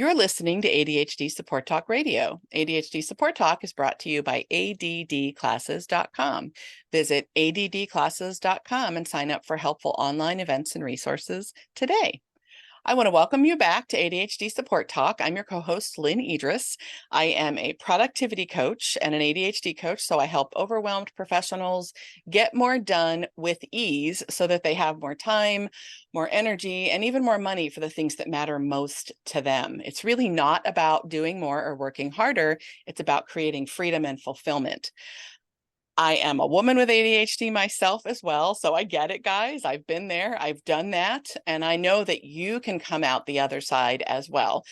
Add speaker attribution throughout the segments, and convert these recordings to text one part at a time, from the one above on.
Speaker 1: You're listening to ADHD Support Talk Radio. ADHD Support Talk is brought to you by ADDclasses.com. Visit ADDclasses.com and sign up for helpful online events and resources today. I want to welcome you back to ADHD Support Talk. I'm your co-host, Lynne Edris. I am a productivity coach and an ADHD coach, so I help overwhelmed professionals get more done with ease so that they have more time, more energy, and even more money for the things that matter most to them. It's really not about doing more or working harder. It's about creating freedom and fulfillment. I am a woman with ADHD myself as well, so I get it, guys. I've been there, I've done that, and I know that you can come out the other side as well.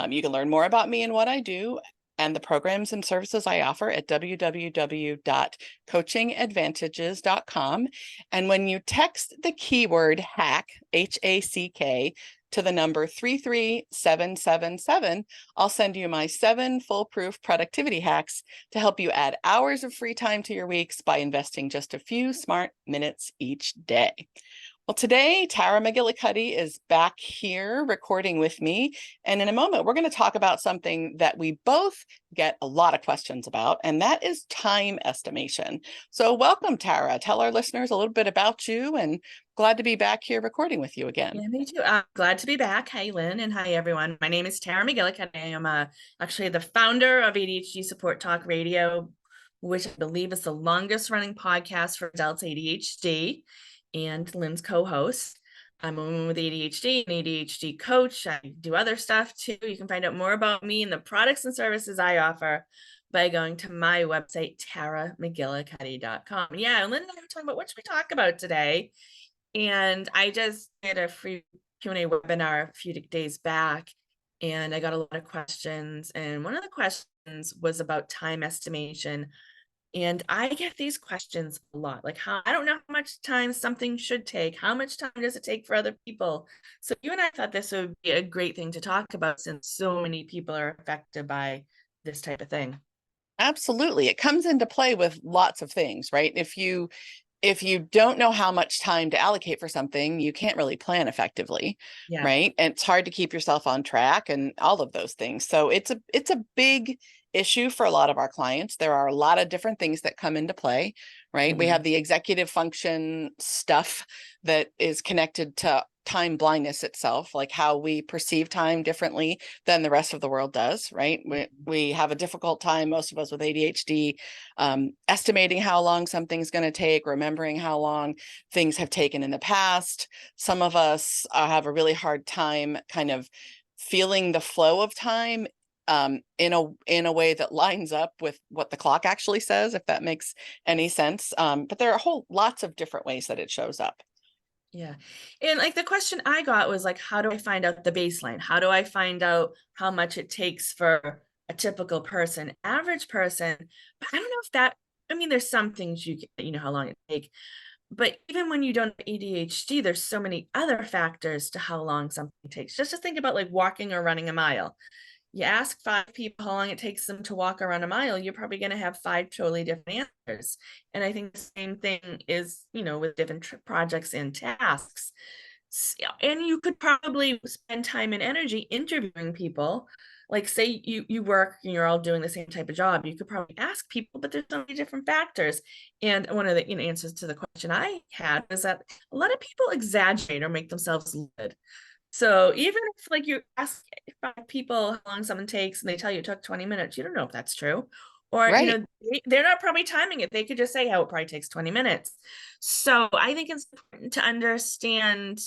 Speaker 1: You can learn more about me and what I do and the programs and services I offer at www.coachingadvantages.com. And when you text the keyword hack, H-A-C-K, to the number 33777, I'll send you my 7 foolproof productivity hacks to help you add hours of free time to your weeks by investing just a few smart minutes each day. Well, today, Tara McGillicuddy is back here recording with me. And in a moment, we're going to talk about something that we both get a lot of questions about, and that is time estimation. So welcome, Tara. Tell our listeners a little bit about you, and glad to be back here recording with you again.
Speaker 2: Yeah, me too. I'm glad to be back. Hi, Lynn, and hi, everyone. My name is Tara McGillicuddy. I am actually the founder of ADHD Support Talk Radio, which I believe is the longest running podcast for adults ADHD, and Lynn's co-host. I'm a woman with ADHD, an ADHD coach. I do other stuff too. You can find out more about me and the products and services I offer by going to my website, taramcgillicuddy.com. Yeah, Lynn and I were talking about what should we talk about today. And I just did a free Q&A webinar a few days back, and I got a lot of questions. And one of the questions was about time estimation. And I get these questions a lot, like I don't know how much time something should take. How much time does it take for other people? So you and I thought this would be a great thing to talk about since so many people are affected by this type of thing.
Speaker 1: Absolutely. It comes into play with lots of things, right? If you don't know how much time to allocate for something, you can't really plan effectively, right? And it's hard to keep yourself on track and all of those things. So it's a big issue for a lot of our clients. There are a lot of different things that come into play, right? We have the executive function stuff that is connected to time blindness itself, like how we perceive time differently than the rest of the world does, right? We have a difficult time, most of us with ADHD, estimating how long something's going to take, remembering how long things have taken in the past. Some of us have a really hard time kind of feeling the flow of time in a way that lines up with what the clock actually says, if that makes any sense. But there are lots of different ways that it shows up.
Speaker 2: Yeah. And like the question I got was like, how do I find out the baseline? How do I find out how much it takes for a typical person, average person? But I don't know if that, I mean, there's some things you know how long it takes, but even when you don't have ADHD, there's so many other factors to how long something takes. Just to think about like walking or running a mile. You ask 5 people how long it takes them to walk around a mile, you're probably going to have 5 totally different answers. And I think the same thing is, you know, with different projects and tasks. And you could probably spend time and energy interviewing people. Like say you work and you're all doing the same type of job. You could probably ask people, but there's so many different factors. And one of the answers to the question I had was that a lot of people exaggerate or make themselves good. So even if like you ask 5 people how long something takes and they tell you it took 20 minutes, you don't know if that's true. Or,
Speaker 1: right.
Speaker 2: You know, they're not probably timing it. They could just say how it probably takes 20 minutes. So I think it's important to understand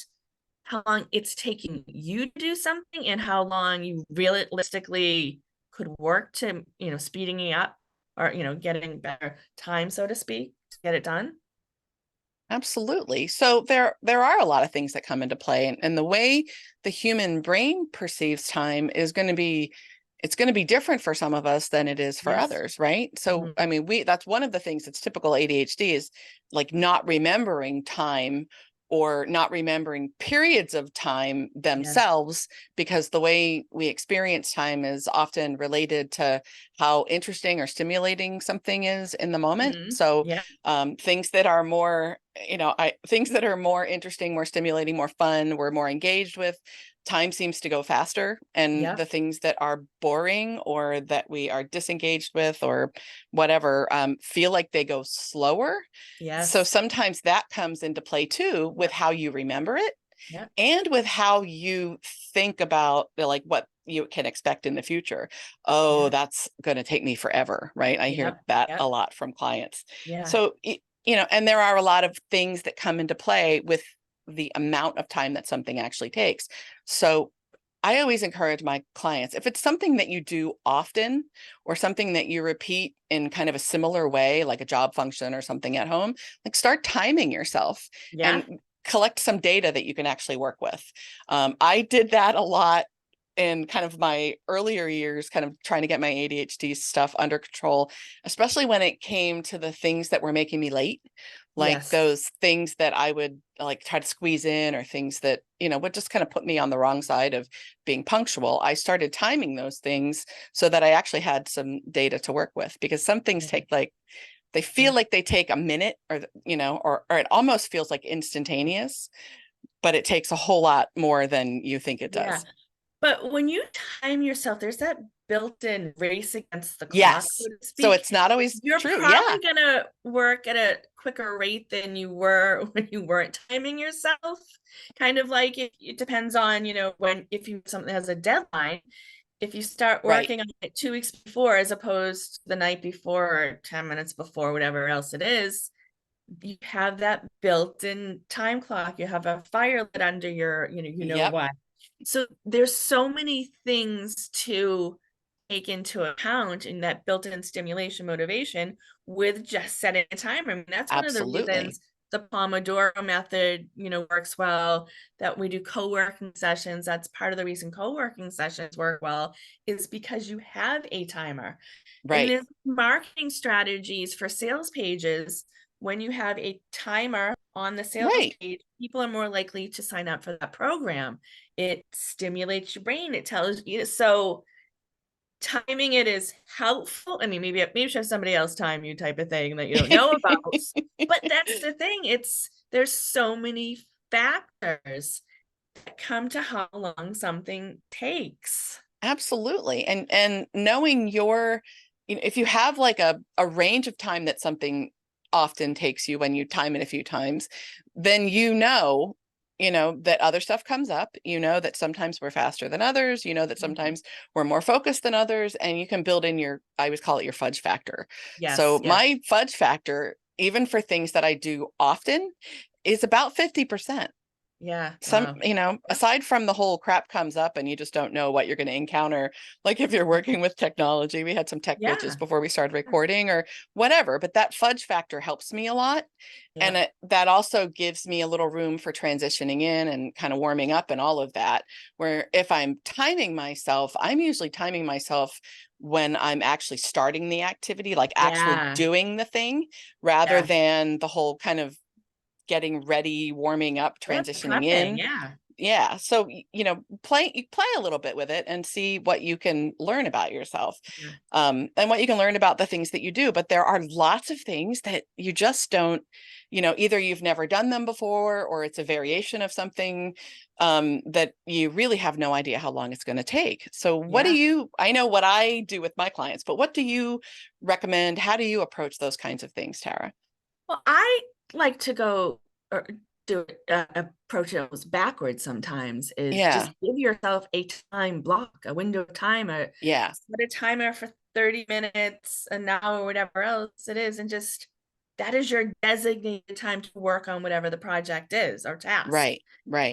Speaker 2: how long it's taking you to do something and how long you realistically could work to, you know, speeding it up or, you know, getting better time, so to speak, to get it done.
Speaker 1: Absolutely. So there are a lot of things that come into play, and the way the human brain perceives time is going to be, it's going to be different for some of us than it is for others, right? So, I mean, that's one of the things that's typical ADHD is like not remembering time or not remembering periods of time themselves, because the way we experience time is often related to how interesting or stimulating something is in the moment. So things that are more things that are more interesting, more stimulating, more fun, we're more engaged with, time seems to go faster. And the things that are boring or that we are disengaged with or whatever, feel like they go slower. So sometimes that comes into play too with how you remember it and with how you think about like what you can expect in the future. Oh, that's going to take me forever, right? I hear that a lot from clients. So, and there are a lot of things that come into play with the amount of time that something actually takes. So I always encourage my clients, if it's something that you do often or something that you repeat in kind of a similar way, like a job function or something at home, like start timing yourself and collect some data that you can actually work with. I did that a lot in kind of my earlier years, kind of trying to get my ADHD stuff under control, especially when it came to the things that were making me late, like those things that I would like try to squeeze in or things that, would just kind of put me on the wrong side of being punctual. I started timing those things so that I actually had some data to work with, because some things take they feel like they take a minute or it almost feels like instantaneous, but it takes a whole lot more than you think it does.
Speaker 2: But when you time yourself, there's that built-in race against the clock,
Speaker 1: yes.
Speaker 2: so to speak.
Speaker 1: So it's not always
Speaker 2: You're
Speaker 1: true.
Speaker 2: probably gonna work at a quicker rate than you were when you weren't timing yourself. Kind of like it depends on, if something has a deadline. If you start working on it 2 weeks before, as opposed to the night before or 10 minutes before, whatever else it is, you have that built-in time clock. You have a fire lit under your, what. So there's so many things to take into account in that built-in stimulation motivation with just setting a timer. I mean, that's one of the reasons the Pomodoro method, works well, that we do co-working sessions. That's part of the reason co-working sessions work well, is because you have a timer. And there's marketing strategies for sales pages. When you have a timer on the sales page, people are more likely to sign up for that program. It stimulates your brain. It tells you. So timing it is helpful. I mean, maybe you should have somebody else time you type of thing that you don't know about. But that's the thing. There's so many factors that come to how long something takes.
Speaker 1: Absolutely. And knowing if you have like a range of time that something often takes you when you time it a few times, then that other stuff comes up, that sometimes we're faster than others, that sometimes we're more focused than others, and you can build in I always call it your fudge factor. So my fudge factor, even for things that I do often, is about 50%. Aside from the whole crap comes up and you just don't know what you're going to encounter, like if you're working with technology, we had some tech glitches before we started recording or whatever, but that fudge factor helps me a lot. And that also gives me a little room for transitioning in and kind of warming up and all of that, where if I'm timing myself, I'm usually timing myself when I'm actually starting the activity, like actually doing the thing, rather than the whole kind of getting ready, warming up, transitioning in. So play a little bit with it and see what you can learn about yourself, and what you can learn about the things that you do. But there are lots of things that you just don't, either you've never done them before, or it's a variation of something that you really have no idea how long it's going to take. So I know what I do with my clients, but what do you recommend? How do you approach those kinds of things, Tara?
Speaker 2: Well, I like to go or do approach it backwards sometimes, is just give yourself a time block, a window of time, set a timer for 30 minutes, an hour, whatever else it is, and just that is your designated time to work on whatever the project is or task.
Speaker 1: Right.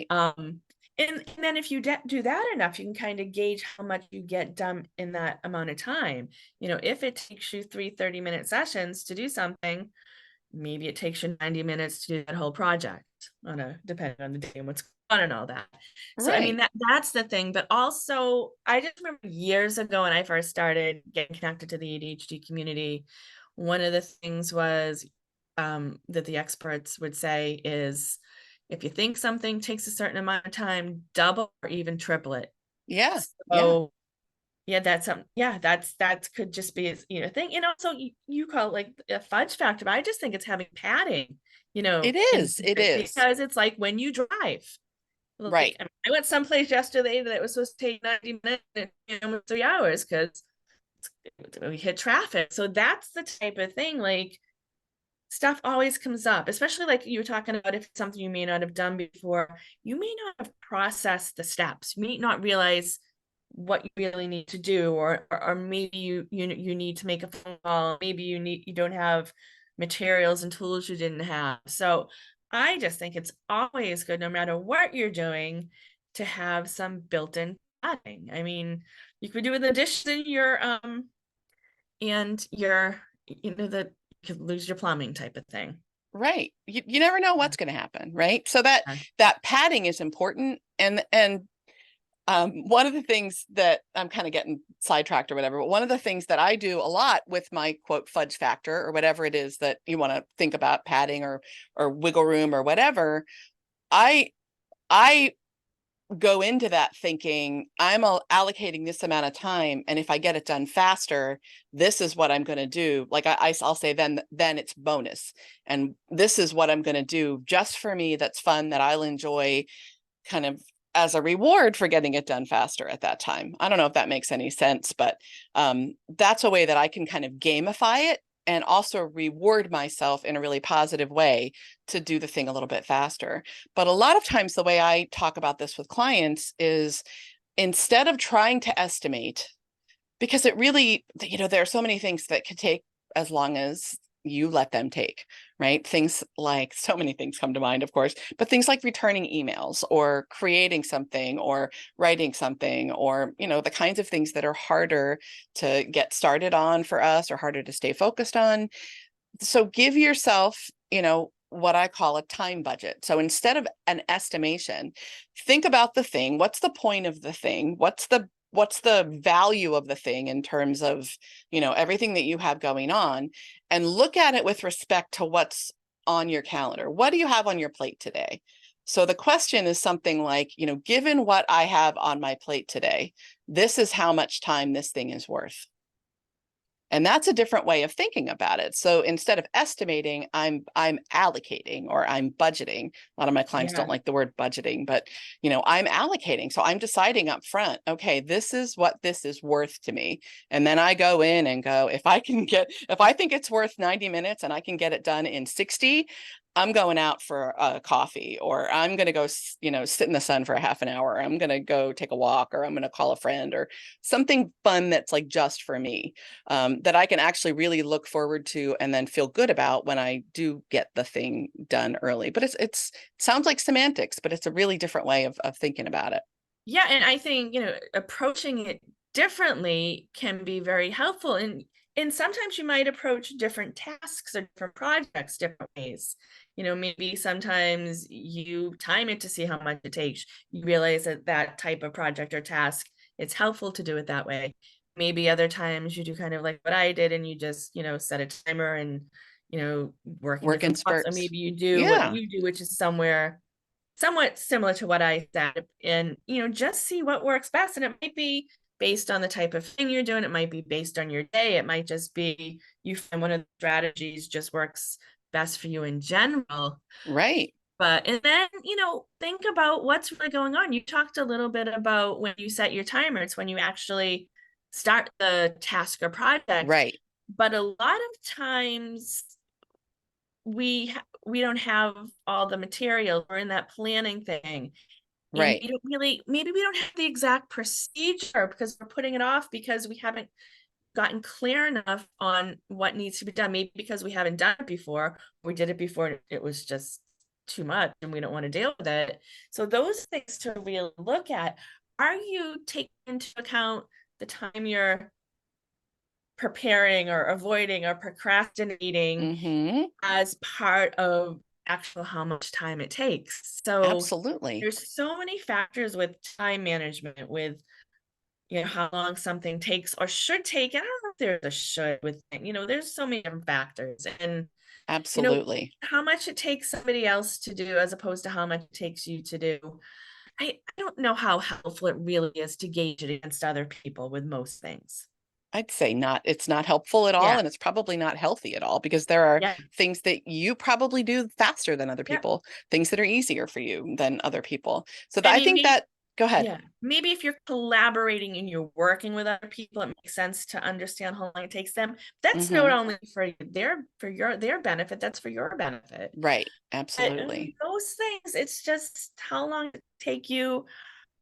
Speaker 2: And then if you do that enough, you can kind of gauge how much you get done in that amount of time. If it takes you 3 30-minute sessions to do something, maybe it takes you 90 minutes to do that whole project, depending on the day and what's going on and all that. So, I mean, that's the thing. But also, I just remember years ago when I first started getting connected to the ADHD community, one of the things was that the experts would say is, if you think something takes a certain amount of time, double or even triple it. So Yeah, that could just be, a thing. And also you call it like a fudge factor, but I just think it's having padding,
Speaker 1: It is. It is.
Speaker 2: because it's like when you drive.
Speaker 1: Right.
Speaker 2: I went someplace yesterday that was supposed to take 90 minutes and almost 3 hours because we hit traffic. So that's the type of thing, like stuff always comes up, especially like you were talking about, if it's something you may not have done before, you may not have processed the steps. You may not realize what you really need to do, or maybe you need to make a phone call. Maybe you don't have materials and tools you didn't have. So I just think it's always good, no matter what you're doing, to have some built-in padding. I mean, you could do with the dishes in your that you could lose your plumbing type of thing.
Speaker 1: Right. You never know what's going to happen. Right. So that padding is important. And one of the things that I'm kind of getting sidetracked or whatever, but one of the things that I do a lot with my quote fudge factor or whatever it is that you want to think about, padding or wiggle room or whatever, I go into that thinking I'm allocating this amount of time, and if I get it done faster, this is what I'm going to do. Like I'll say then it's bonus, and this is what I'm going to do just for me, that's fun, that I'll enjoy, kind of as a reward for getting it done faster at that time. I don't know if that makes any sense, but that's a way that I can kind of gamify it and also reward myself in a really positive way to do the thing a little bit faster. But a lot of times the way I talk about this with clients is, instead of trying to estimate, because it really, there are so many things that could take as long as you let them take, right? Things like, so many things come to mind, of course, but things like returning emails or creating something or writing something, or, the kinds of things that are harder to get started on for us or harder to stay focused on. So give yourself, what I call a time budget. So instead of an estimation, think about the thing. What's the point of the thing? What's the value of the thing in terms of, everything that you have going on, and look at it with respect to what's on your calendar. What do you have on your plate today? So the question is something like, given what I have on my plate today, this is how much time this thing is worth. And that's a different way of thinking about it. So instead of estimating, I'm allocating, or I'm budgeting. A lot of my clients don't like the word budgeting, but I'm allocating. So I'm deciding up front, okay, this is what this is worth to me. And then I go in and go, if I think it's worth 90 minutes and I can get it done in 60, I'm going out for a coffee, or I'm going to go, sit in the sun for a half an hour. I'm going to go take a walk, or I'm going to call a friend, or something fun that's like just for me, that I can actually really look forward to and then feel good about when I do get the thing done early. But it sounds like semantics, but it's a really different way of thinking about it.
Speaker 2: Yeah. And I think, approaching it differently can be very helpful. And sometimes you might approach different tasks or different projects different ways. Maybe sometimes you time it to see how much it takes. You realize that type of project or task, it's helpful to do it that way. Maybe other times you do kind of like what I did, and you just, set a timer and, work in spurts. So maybe you do what you do, which is somewhat similar to what I said, and, just see what works best. And it might be based on the type of thing you're doing. It might be based on your day. It might just be you find one of the strategies just works best for you in general.
Speaker 1: Right.
Speaker 2: And then, think about what's really going on. You talked a little bit about when you set your timer, it's when you actually start the task or project.
Speaker 1: Right.
Speaker 2: But a lot of times we don't have all the material. We're in that planning thing.
Speaker 1: Right.
Speaker 2: And maybe we don't have the exact procedure because we're putting it off because we haven't gotten clear enough on what needs to be done. Maybe because we haven't done it before. We did it before, it was just too much and we don't want to deal with it. So those things to really look at. Are you taking into account the time you're preparing or avoiding or procrastinating as part of actual how much time it takes? So
Speaker 1: absolutely,
Speaker 2: there's so many factors with time management, with how long something takes or should take. And I don't know if there's a should with there's so many different factors, and
Speaker 1: absolutely,
Speaker 2: how much it takes somebody else to do as opposed to how much it takes you to do. I don't know how helpful it really is to gauge it against other people with most things.
Speaker 1: I'd say not. It's not helpful at all.
Speaker 2: Yeah.
Speaker 1: And it's probably not healthy at all, because there are
Speaker 2: Yeah.
Speaker 1: things that you probably do faster than other
Speaker 2: Yeah.
Speaker 1: people, things that are easier for you than other people. So
Speaker 2: I
Speaker 1: I
Speaker 2: mean,
Speaker 1: think that, go ahead.
Speaker 2: yeah, maybe if you're collaborating and you're working with other people, it makes sense to understand how long it takes them. That's not only for their benefit, that's for your benefit.
Speaker 1: Right.
Speaker 2: But
Speaker 1: Absolutely.
Speaker 2: those things, it's just how long it take you.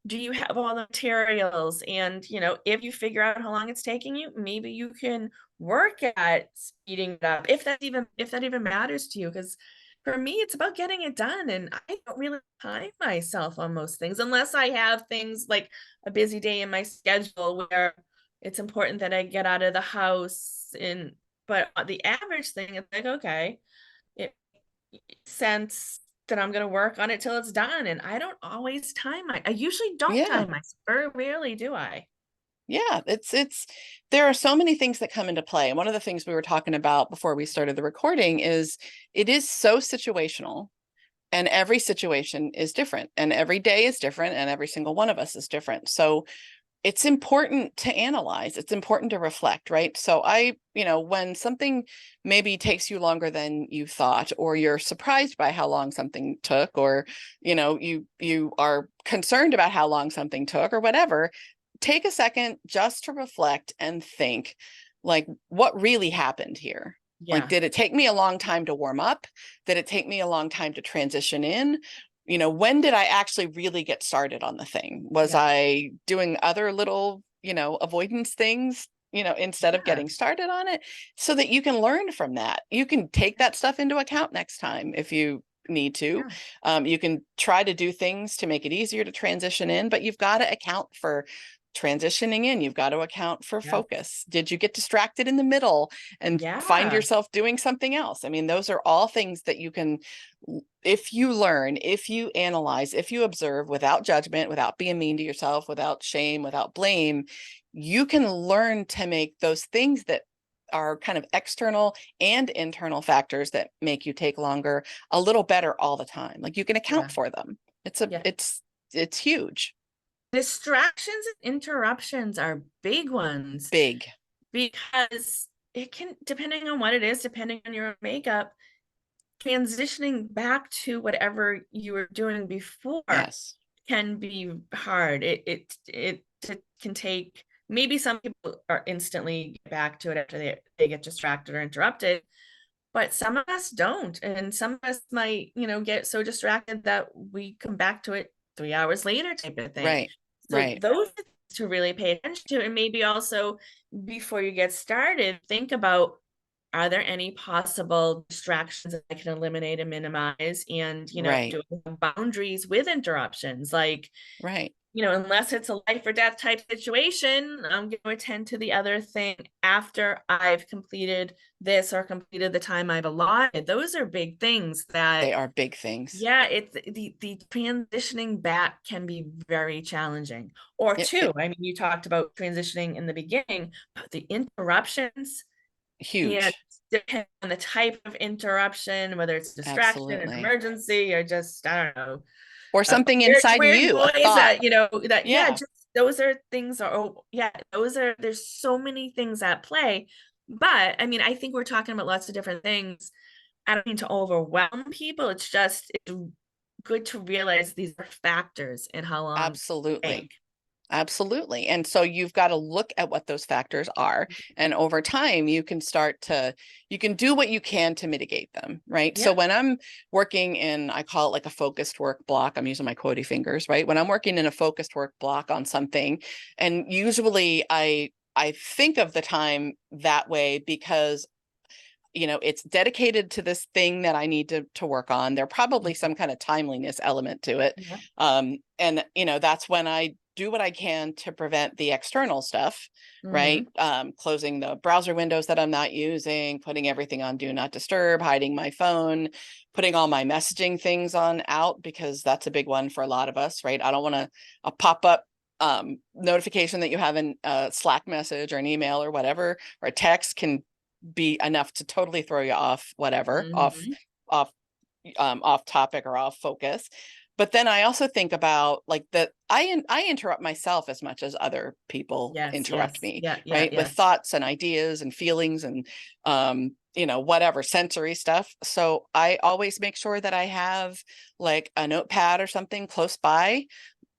Speaker 2: Do you have all the materials? And, if you figure out how long it's taking you, maybe you can work at speeding it up, if that even matters to you. Because for me, it's about getting it done. And I don't really time myself on most things unless I have things like a busy day in my schedule where it's important that I get out of the house. But the average thing is like, okay, it sense that I'm going to work on it till it's done. And I don't always I usually don't
Speaker 1: Yeah.
Speaker 2: time myself. Very rarely do I.
Speaker 1: Yeah. There are so many things that come into play. And one of the things we were talking about before we started the recording is it is so situational, and every situation is different, and every day is different, and every single one of us is different. So it's important to analyze. It's important to reflect, right? So when something maybe takes you longer than you thought, or you're surprised by how long something took, or, you are concerned about how long something took or whatever, take a second just to reflect and think, like, what really happened here? Like,
Speaker 2: Yeah.
Speaker 1: did it take me a long time to warm up? Did it take me a long time to transition in? When did I actually really get started on the thing? Was I doing other little, avoidance things, instead of getting started on it? So that you can learn from that. You can take that stuff into account next time if you need to. You can try to do things to make it easier to transition in, but you've got to account for transitioning in. You've got to account for focus. Did you get distracted in the middle and find yourself doing something else? I mean, those are all things that you can, if you learn, if you analyze, if you observe without judgment, without being mean to yourself, without shame, without blame, you can learn to make those things that are kind of external and internal factors that make you take longer a little better all the time. Like, you can account for them. It's huge.
Speaker 2: Distractions and interruptions are big ones.
Speaker 1: Big.
Speaker 2: Because it can, depending on what it is, depending on your makeup, transitioning back to whatever you were doing before can be hard. It can take, maybe some people are instantly back to it after they get distracted or interrupted, but some of us don't. And some of us might, get so distracted that we come back to it 3 hours later, type of thing. So those are to really pay attention to. And maybe also, before you get started, think about, are there any possible distractions that I can eliminate and minimize? And, do we have boundaries with interruptions? Like, unless it's a life or death type situation, I'm going to attend to the other thing after I've completed this or completed the time I've allotted. Those are big things.
Speaker 1: They are big things.
Speaker 2: Yeah, it's the transitioning back can be very challenging. Or two, I mean, you talked about transitioning in the beginning, but the interruptions,
Speaker 1: huge.
Speaker 2: And depending on the type of interruption, whether it's distraction, an emergency, or just, I don't know,
Speaker 1: or something inside you,
Speaker 2: noise just those are things there's so many things at play. But I mean, I think we're talking about lots of different things. I don't mean to overwhelm people. It's good to realize these are factors in how long.
Speaker 1: Absolutely. And so you've got to look at what those factors are. And over time, you can do what you can to mitigate them, right? So when I'm working in, I call it like a focused work block, I'm using my quotey fingers, right? When I'm working in a focused work block on something, and usually I think of the time that way because it's dedicated to this thing that I need to work on. There probably some kind of timeliness element to it. And that's when I do what I can to prevent the external stuff, right? Closing the browser windows that I'm not using, putting everything on do not disturb, hiding my phone, putting all my messaging things on out, because that's a big one for a lot of us, right? I don't want a pop-up notification that you have in a Slack message or an email or whatever, or a text can be enough to totally throw you off, whatever, off topic or off focus. But then I also think about like that I interrupt myself as much as other people interrupt me, right? With thoughts and ideas and feelings and, whatever sensory stuff. So I always make sure that I have like a notepad or something close by,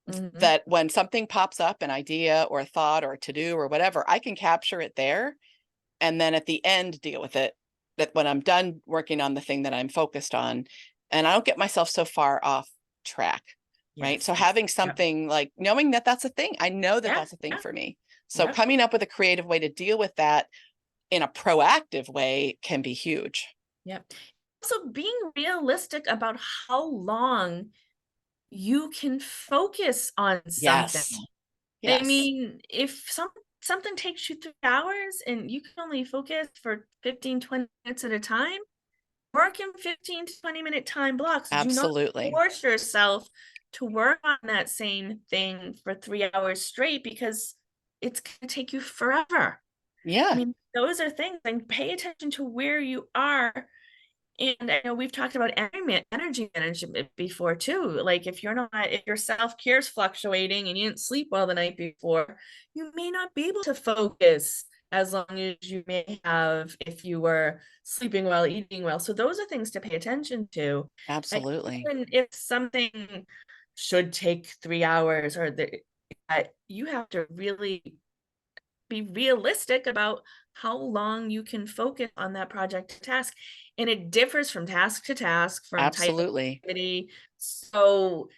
Speaker 1: that when something pops up, an idea or a thought or a to-do or whatever, I can capture it there. And then at the end, deal with it, that when I'm done working on the thing that I'm focused on, and I don't get myself so far off track, right? So having something like knowing that that's a thing, I know that that's a thing for me. So coming up with a creative way to deal with that in a proactive way can be huge.
Speaker 2: Yep. Also being realistic about how long you can focus on something.
Speaker 1: Yes.
Speaker 2: I mean, if something takes you 3 hours and you can only focus for 15, 20 minutes at a time, work in 15 to 20-minute time blocks.
Speaker 1: Absolutely.
Speaker 2: Do not force yourself to work on that same thing for 3 hours straight, because it's going to take you forever.
Speaker 1: Yeah.
Speaker 2: I mean, those are things, and pay attention to where you are. And I know we've talked about energy management before too. Like if your self-care is fluctuating and you didn't sleep well the night before, you may not be able to focus as long as you may have if you were sleeping well, eating well. So those are things to pay attention to.
Speaker 1: Absolutely.
Speaker 2: Even if something should take 3 hours, or you have to really be realistic about how long you can focus on that project task. And it differs from task to task, from
Speaker 1: Absolutely.
Speaker 2: type of activity. So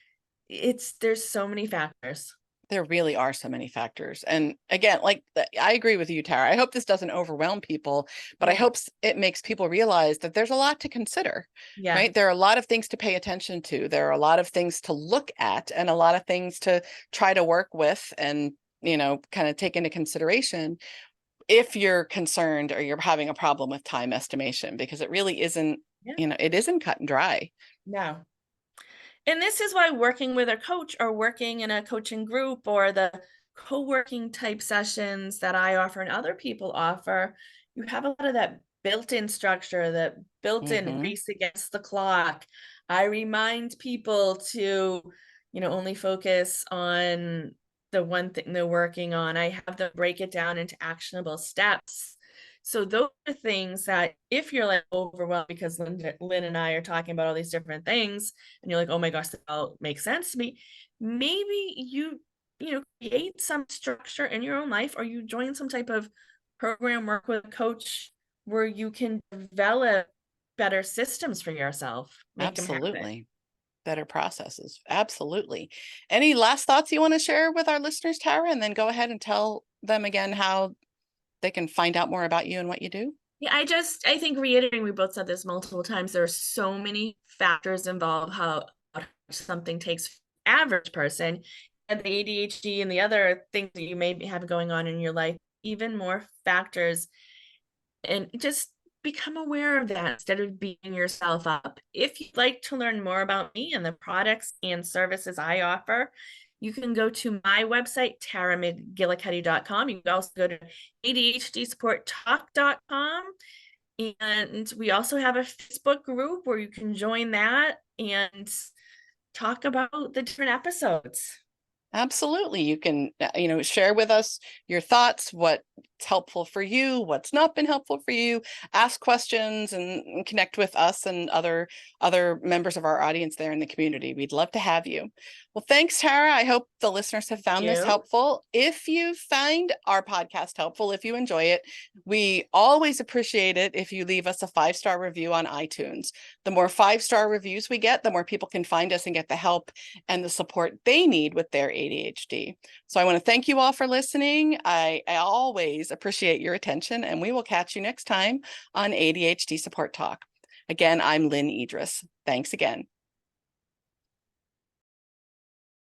Speaker 2: there's so many factors.
Speaker 1: There really are so many factors. And again, like I agree with you, Tara. I hope this doesn't overwhelm people, but I hope it makes people realize that there's a lot to consider, right? There are a lot of things to pay attention to. There are a lot of things to look at and a lot of things to try to work with and, kind of take into consideration if you're concerned or you're having a problem with time estimation, because it really isn't, it isn't cut and dry.
Speaker 2: No. And this is why working with a coach or working in a coaching group or the co-working type sessions that I offer and other people offer, you have a lot of that built-in structure, that built-in race against the clock. I remind people to, only focus on the one thing they're working on. I have them break it down into actionable steps. So those are things that if you're like overwhelmed because Lynne and I are talking about all these different things and you're like, oh my gosh, that all makes sense to me. Maybe you create some structure in your own life, or you join some type of program, work with a coach where you can develop better systems for yourself.
Speaker 1: Absolutely. Better processes. Absolutely. Any last thoughts you want to share with our listeners, Tara? And then go ahead and tell them again how they can find out more about you and what you do.
Speaker 2: Yeah, I think reiterating, we both said this multiple times, there are so many factors involved how something takes average person, and the ADHD and the other things that you may have going on in your life, even more factors, and just become aware of that instead of beating yourself up. If you'd like to learn more about me and the products and services I offer, you can go to my website, taramcgillicuddy.com. You can also go to ADHD supporttalk.com. And we also have a Facebook group where you can join that and talk about the different episodes.
Speaker 1: Absolutely. You can, share with us your thoughts, what's helpful for you, what's not been helpful for you, ask questions and connect with us and other members of our audience there in the community. We'd love to have you. Well, thanks, Tara. I hope the listeners have found this helpful. If you find our podcast helpful, if you enjoy it, we always appreciate it if you leave us a 5-star review on iTunes. The more 5-star reviews we get, the more people can find us and get the help and the support they need with their ADHD. So I want to thank you all for listening. I always appreciate your attention, and we will catch you next time on ADHD Support Talk. Again, I'm Lynne Edris. Thanks again.